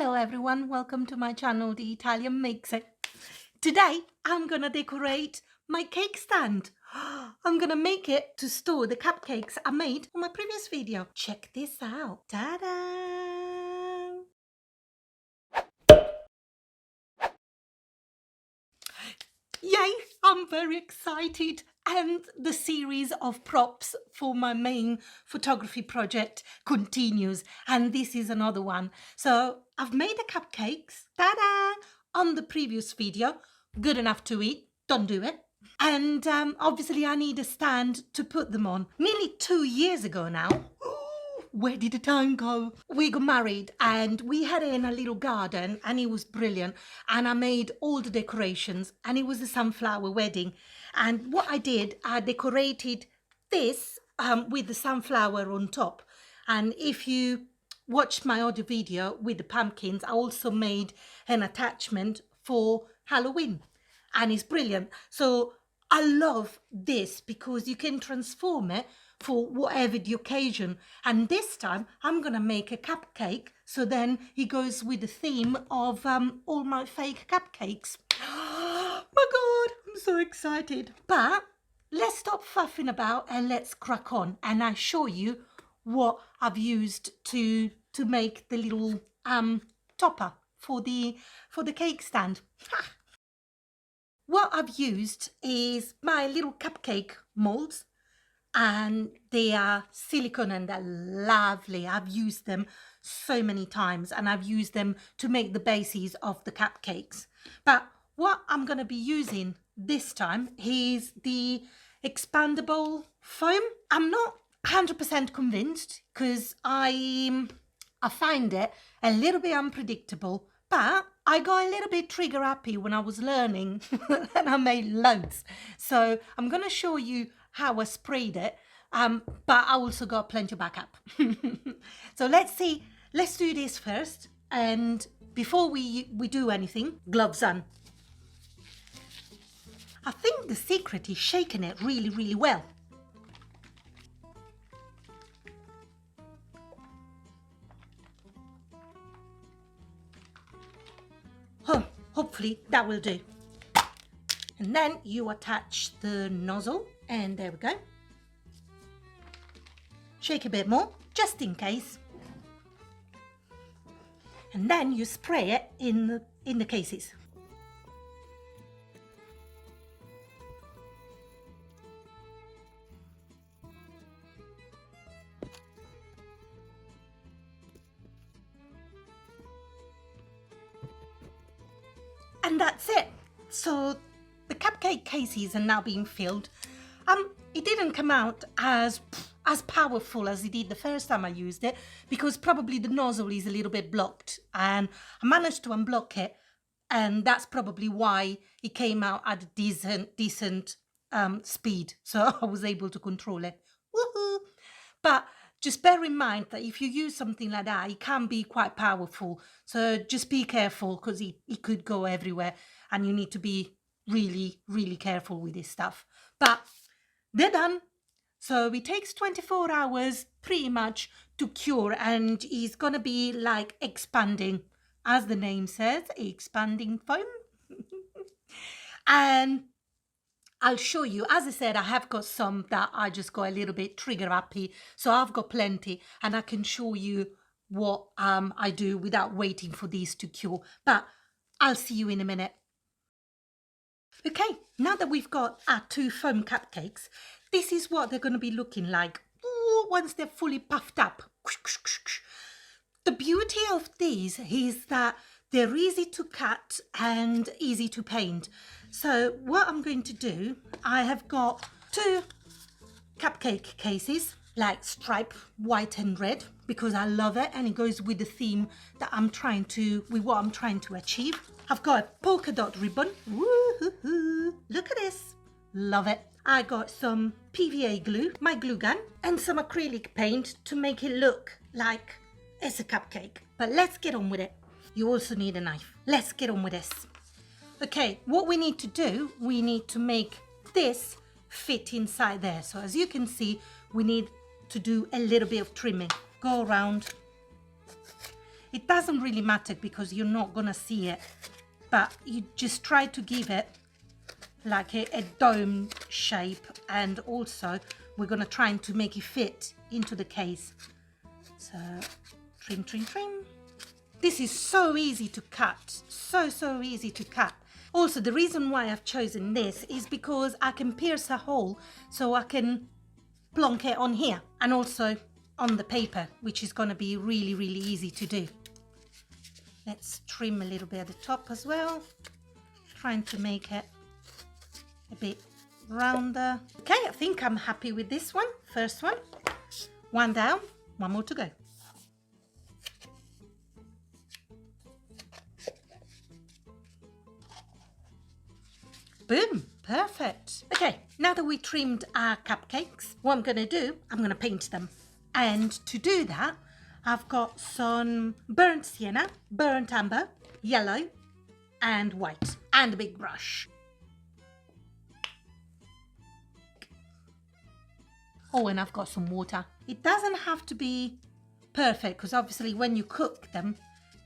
Hello everyone, welcome to my channel, The Italian Mixer. Today I'm gonna decorate my cake stand. I'm gonna make it to store the cupcakes I made on my previous video. Check this out. Ta-da! Yay! I'm very excited, and the series of props for my main photography project continues, and this is another one. So I've made the cupcakes, ta-da, on the previous video. Good enough to eat, don't do it. And obviously I need a stand to put them on. Nearly 2 years ago now. Where did the time go? We got married and we had it in a little garden and it was brilliant. And I made all the decorations and it was a sunflower wedding. And what I did, I decorated this with the sunflower on top. And if you watched my other video with the pumpkins, I also made an attachment for Halloween. And it's brilliant. So I love this because you can transform it for whatever the occasion. And this time I'm gonna make a cupcake, so then it goes with the theme of all my fake cupcakes. My God, I'm so excited. But let's stop faffing about and let's crack on, and I show you what I've used to make the little topper for the cake stand. What I've used is my little cupcake molds, and they are silicone and they're lovely. I've used them so many times and I've used them to make the bases of the cupcakes. But what I'm going to be using this time is the expandable foam. I'm not 100% convinced because I find it a little bit unpredictable, but I got a little bit trigger happy when I was learning and I made loads. So I'm going to show you how I sprayed it, but I also got plenty of backup. So let's do this first, and before we do anything, gloves on. I think the secret is shaking it really well. Hopefully that will do. And then you attach the nozzle, and there we go. Shake a bit more, just in case. And then you spray it in the cases. And that's it. So the cupcake cases are now being filled. It didn't come out as powerful as it did the first time I used it, because probably the nozzle is a little bit blocked, and I managed to unblock it, and that's probably why it came out at a decent speed, so I was able to control it. Woohoo! But just bear in mind that if you use something like that, it can be quite powerful. So just be careful, because it could go everywhere and you need to be really careful with this stuff. But they're done. So it takes 24 hours pretty much to cure, and it's going to be like expanding. As the name says, expanding foam. And I'll show you, as I said, I have got some that I just got a little bit trigger happy. So I've got plenty, and I can show you what I do without waiting for these to cure. But I'll see you in a minute. Okay, now that we've got our 2 foam cupcakes, this is what they're going to be looking like once they're fully puffed up. The beauty of these is that they're easy to cut and easy to paint. So what I'm going to do, I have got 2 cupcake cases, like stripe white and red, because I love it and it goes with the theme that with what I'm trying to achieve. I've got a polka dot ribbon. Woo-hoo-hoo. Look at this. Love it. I got some PVA glue, my glue gun, and some acrylic paint to make it look like it's a cupcake. But let's get on with it. You also need a knife. Let's get on with this. Okay, what we need to do, we need to make this fit inside there. So as you can see, we need to do a little bit of trimming. Go around It doesn't really matter because you're not gonna see it, but you just try to give it like a dome shape, and also we're gonna try to make it fit into the case. So trim, trim, trim. This is so easy to cut, so easy to cut. Also, the reason why I've chosen this is because I can pierce a hole so I can plonk it on here and also on the paper, which is going to be really, really easy to do. Let's trim a little bit at the top as well, trying to make it a bit rounder. Okay, I think I'm happy with this one. First one. One down, one more to go. Boom, perfect. Okay, now that we trimmed our cupcakes, what I'm gonna do, I'm gonna paint them. And to do that, I've got some burnt sienna, burnt amber, yellow, and white, and a big brush. Oh, and I've got some water. It doesn't have to be perfect, because obviously when you cook them,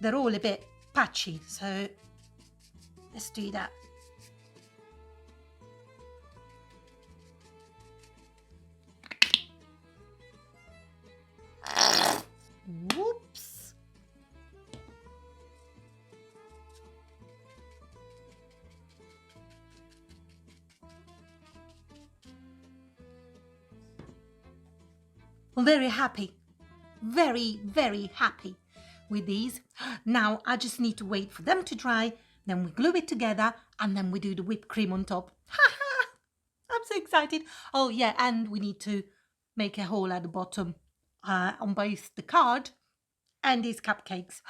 they're all a bit patchy. So let's do that. Whoops. I'm very happy. Very, very happy with these. Now I just need to wait for them to dry, then we glue it together, and then we do the whipped cream on top. I'm so excited. Oh yeah, and we need to make a hole at the bottom on both the card and these cupcakes.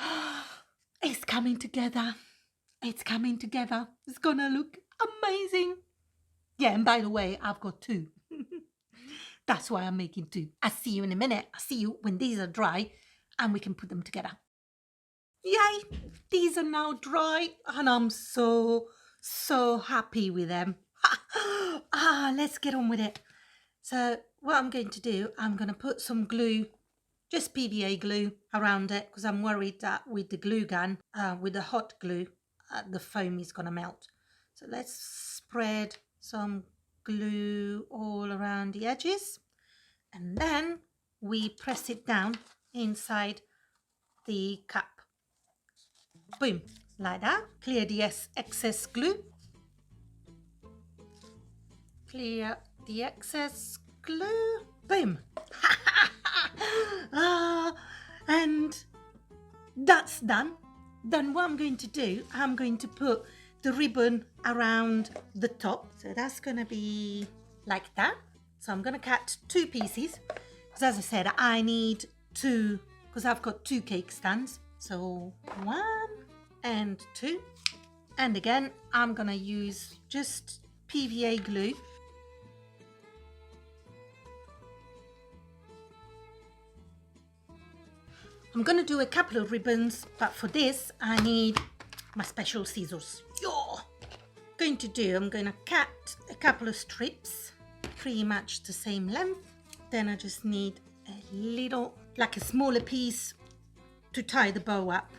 It's coming together. It's coming together. It's gonna look amazing. Yeah, and by the way, I've got two. That's why I'm making two. I'll see you in a minute. I'll see you when these are dry and we can put them together. Yay! These are now dry and I'm so happy with them. Let's get on with it. So what I'm going to do, I'm going to put some glue, just PVA glue around it, because I'm worried that with the glue gun, with the hot glue, the foam is going to melt. So let's spread some glue all around the edges, and then we press it down inside the cup. Boom, like that. Clear the excess glue. Clear the excess glue. Boom. And that's done. Then what I'm going to do, I'm going to put the ribbon around the top. So that's going to be like that. So I'm going to cut two pieces, because as I said, I need two, because I've got two cake stands. So 1 and 2. And again, I'm going to use just PVA glue. I'm going to do a couple of ribbons, but for this, I need my special scissors. I'm going to cut a couple of strips, pretty much the same length. Then I just need a little, like a smaller piece to tie the bow up.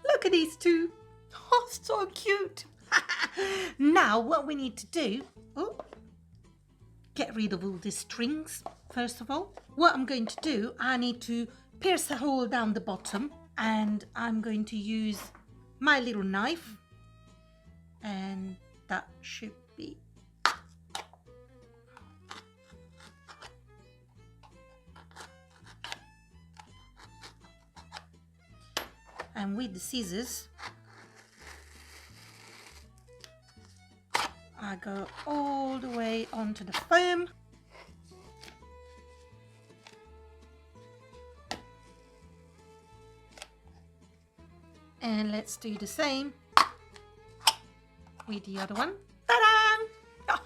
Look at these two. Oh, so cute. Now what we need to do, get rid of all the strings first of all. What I'm going to do, I need to pierce a hole down the bottom, and I'm going to use my little knife, and that should be and with the scissors I go all the way onto the foam. And let's do the same with the other one. Ta-da!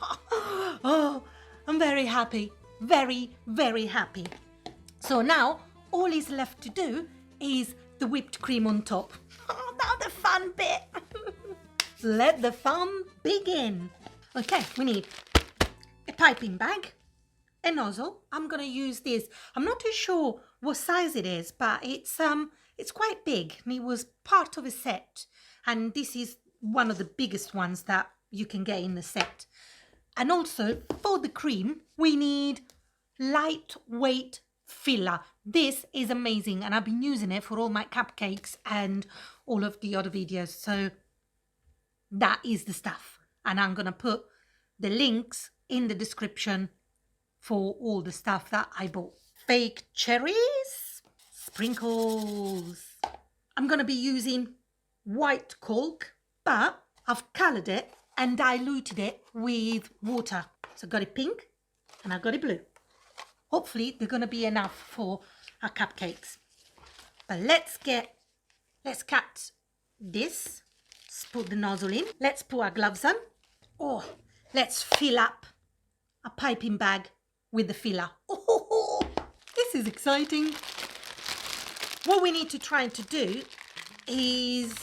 Oh, I'm very happy, very, very happy. So now all is left to do is the whipped cream on top. Oh, now the fun bit. Let the fun begin. Okay, we need a piping bag, a nozzle. I'm gonna use this. I'm not too sure what size it is, but it's quite big, and it was part of a set. And this is one of the biggest ones that you can get in the set. And also for the cream, we need lightweight filler. This is amazing, and I've been using it for all my cupcakes and all of the other videos. So that is the stuff, and I'm gonna put the links in the description for all the stuff that I bought. Fake cherries, sprinkles. I'm gonna be using white caulk, but I've colored it and diluted it with water. So I've got it pink and I've got it blue. Hopefully they're gonna be enough for our cupcakes. But let's cut this. Let's put the nozzle in. Let's put our gloves on. Oh, let's fill up a piping bag with the filler. Oh, this is exciting. What we need to try to do is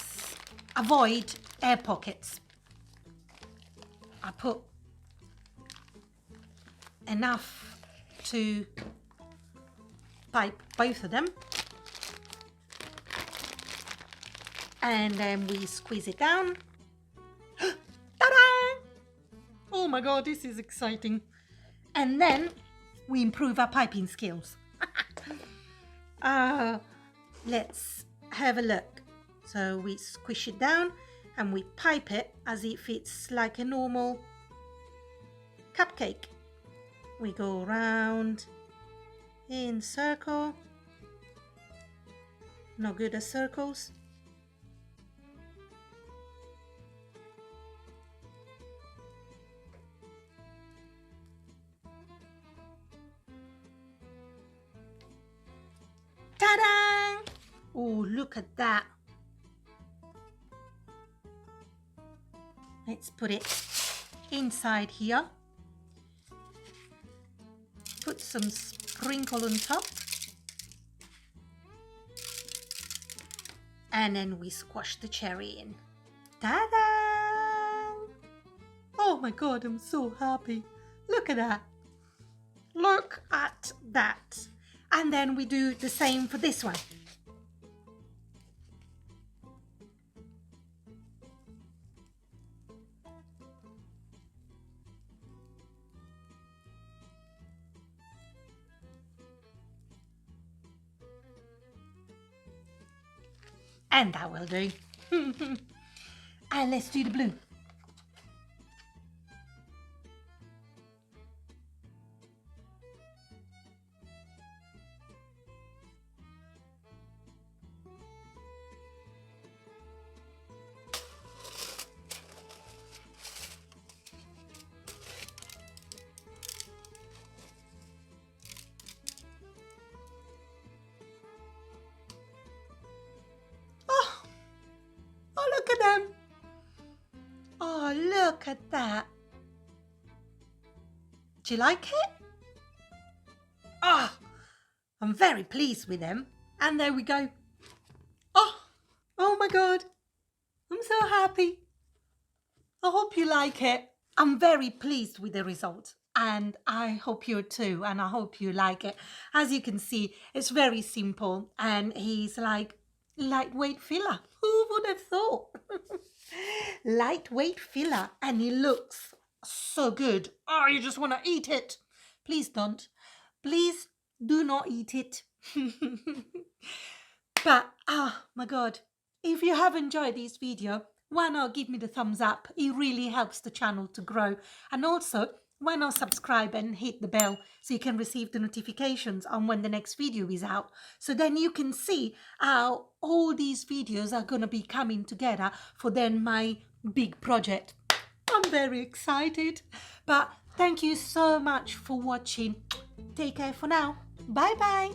avoid air pockets. I put enough to pipe both of them, and then we squeeze it down. Ta-da! Oh my god, this is exciting. And then we improve our piping skills. Let's have a look. So we squish it down and we pipe it as if it's like a normal cupcake. We go around in circle. Not good at circles. Ta-da! Oh, look at that. Let's put it inside here. Put some sprinkle on top. And then we squash the cherry in. Ta-da! Oh my god, I'm so happy. Look at that. Look at that. And then we do the same for this one. And that will do. And let's do the blue. Look at them. Oh, look at that. Do you like it? Oh, I'm very pleased with them. And there we go. Oh my God. I'm so happy. I hope you like it. I'm very pleased with the result. And I hope you too. And I hope you like it. As you can see, it's very simple. And he's like lightweight filler. Who would have thought? Lightweight filler, and it looks so good. Oh, you just want to eat it. Please don't. Please do not eat it. But oh my God, if you have enjoyed this video, why not give me the thumbs up? It really helps the channel to grow. And also, why not subscribe and hit the bell so you can receive the notifications on when the next video is out. So then you can see how all these videos are going to be coming together for then my big project. I'm very excited. But thank you so much for watching. Take care for now. Bye bye.